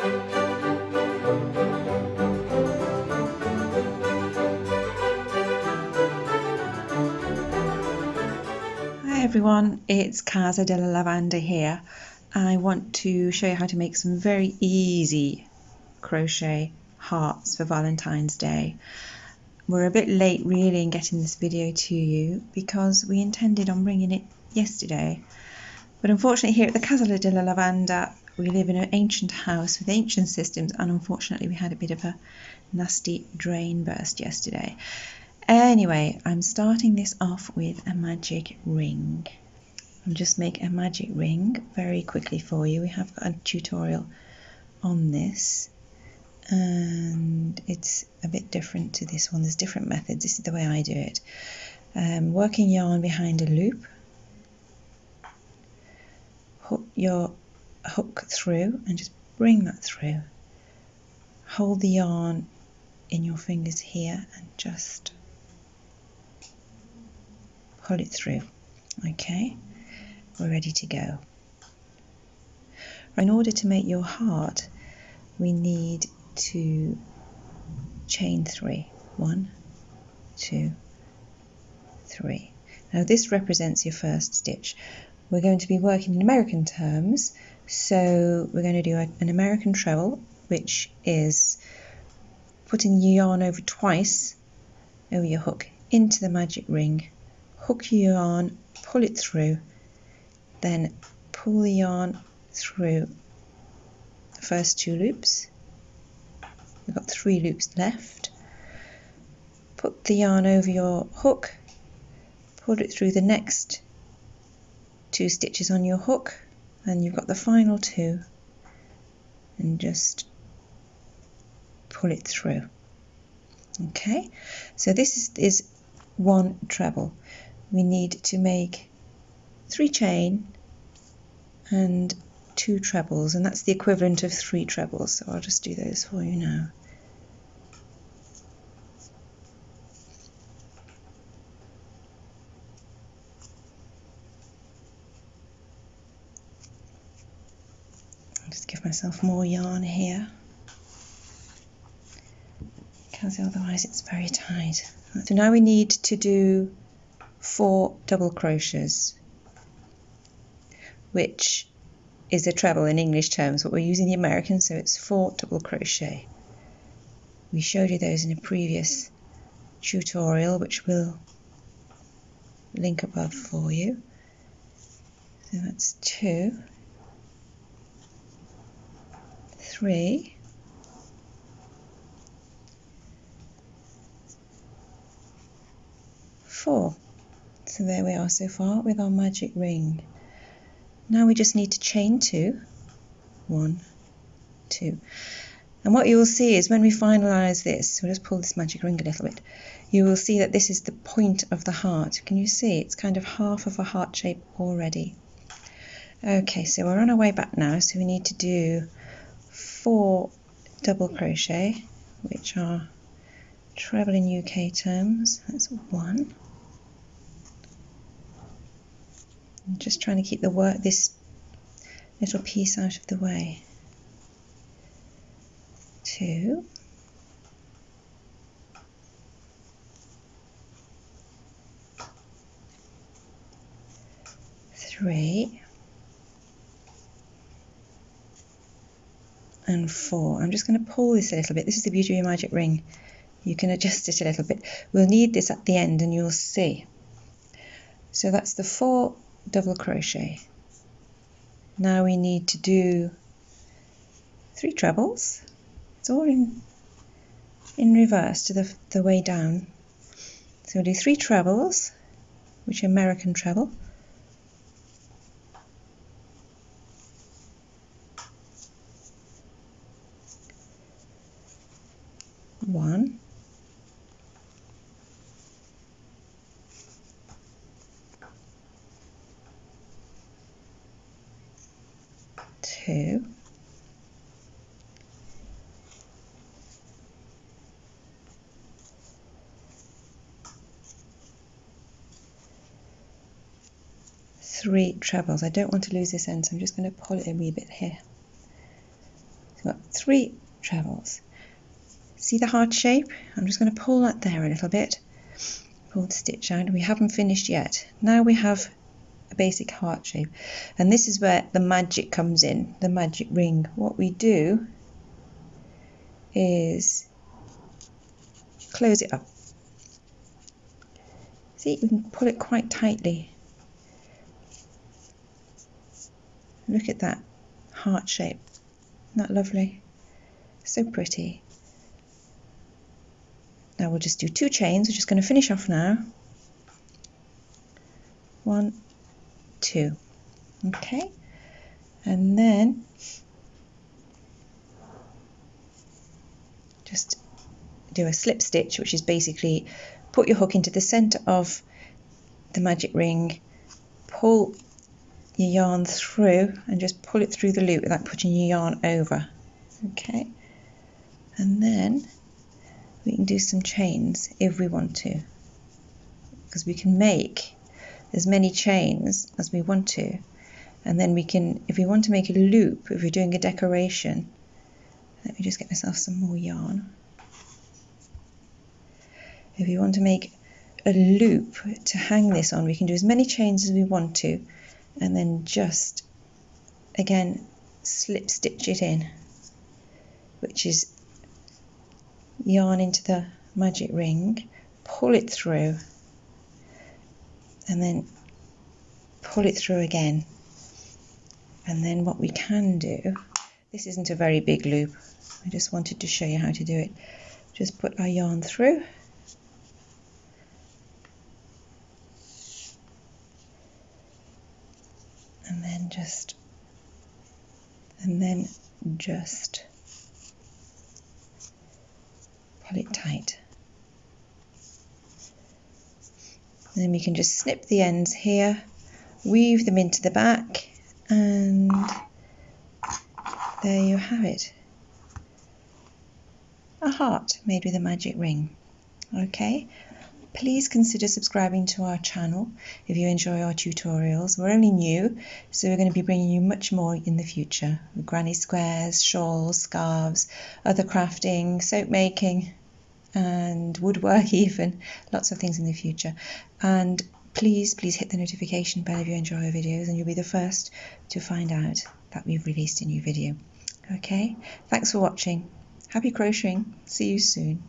Hi everyone, it's Casa, Della, Lavanda here. I want to show you how to make some very easy crochet hearts for Valentine's Day. We're a bit late really in getting this video to you because we intended on bringing it yesterday. But unfortunately here at the Casa Della Lavanda we live in an ancient house with ancient systems, and unfortunately we had a bit of a nasty drain burst yesterday. Anyway, I'm starting this off with a magic ring. I'll just make a magic ring very quickly for you. We have got a tutorial on this and it's a bit different to this one. There's different methods. This is the way I do it. Working yarn behind a loop, hook your hook through and just bring that through. Hold the yarn in your fingers here and just pull it through. Okay, we're ready to go. In order to make your heart, we need to chain 3. 1, 2, 3. Now this represents your first stitch. We're going to be working in American terms, so we're going to do an American treble, which is putting your yarn over twice over your hook into the magic ring. Hook your yarn, pull it through, then pull the yarn through the first 2 loops. We've got 3 loops left. Put the yarn over your hook, pull it through the next 2 stitches on your hook, and you've got the final 2, and just pull it through. Okay, so this is 1 treble. We need to make 3 chain and 2 trebles, and that's the equivalent of 3 trebles, so I'll just do those for you now. I'll just give myself more yarn here because otherwise it's very tight. So now we need to do 4 double crochets, which is a treble in English terms, but we're using the American, so it's 4 double crochet. We showed you those in a previous tutorial, which we'll link above for you. So that's 2, 3, 4. So there we are so far with our magic ring. Now we just need to chain 2, 1, 2. And what you will see is when we finalize this, we'll just pull this magic ring a little bit, you will see that this is the point of the heart. Can you see? It's kind of half of a heart shape already. Okay, so we're on our way back now, so we need to do 4 double crochet, which are treble in UK terms. That's 1. I'm just trying to keep this little piece out of the way. 2, 3, and 4. I'm just going to pull this a little bit. This is the beauty of your magic ring. You can adjust it a little bit. We'll need this at the end and you'll see. So that's the 4 double crochet. Now we need to do 3 trebles. It's all in reverse to the way down. So we'll do 3 trebles, which are American treble. 1, 2, 3 trebles. I don't want to lose this end, so I'm just going to pull it a wee bit here. we've got 3 trebles. See the heart shape? I'm just going to pull that there a little bit. Pull the stitch out. We haven't finished yet. Now we have a basic heart shape, and this is where the magic comes in, the magic ring. What we do is close it up. See, we can pull it quite tightly. Look at that heart shape. Isn't that lovely? So pretty. Now we'll just do 2 chains. We're just going to finish off now. 1, 2. Okay, and then just do a slip stitch, which is basically put your hook into the center of the magic ring, pull your yarn through and just pull it through the loop without putting your yarn over. Okay, and then we can do some chains if we want to, because we can make as many chains as we want to, and then we can, if we want to make a loop, if we're doing a decoration, let me just get myself some more yarn. If we want to make a loop to hang this on, we can do as many chains as we want to, and then just again slip stitch it in, which is yarn into the magic ring, pull it through, and then pull it through again. And then what we can do, this isn't a very big loop, I just wanted to show you how to do it. Just put our yarn through, and then just pull it tight. And then we can just snip the ends here, weave them into the back, and there you have it. A heart made with a magic ring. Okay, please consider subscribing to our channel if you enjoy our tutorials. We're only new, so we're going to be bringing you much more in the future. Granny squares, shawls, scarves, other crafting, soap making, and woodwork even. Lots of things in the future. And please hit the notification bell if you enjoy our videos, and you'll be the first to find out that we've released a new video. Okay, thanks for watching. Happy crocheting. See you soon.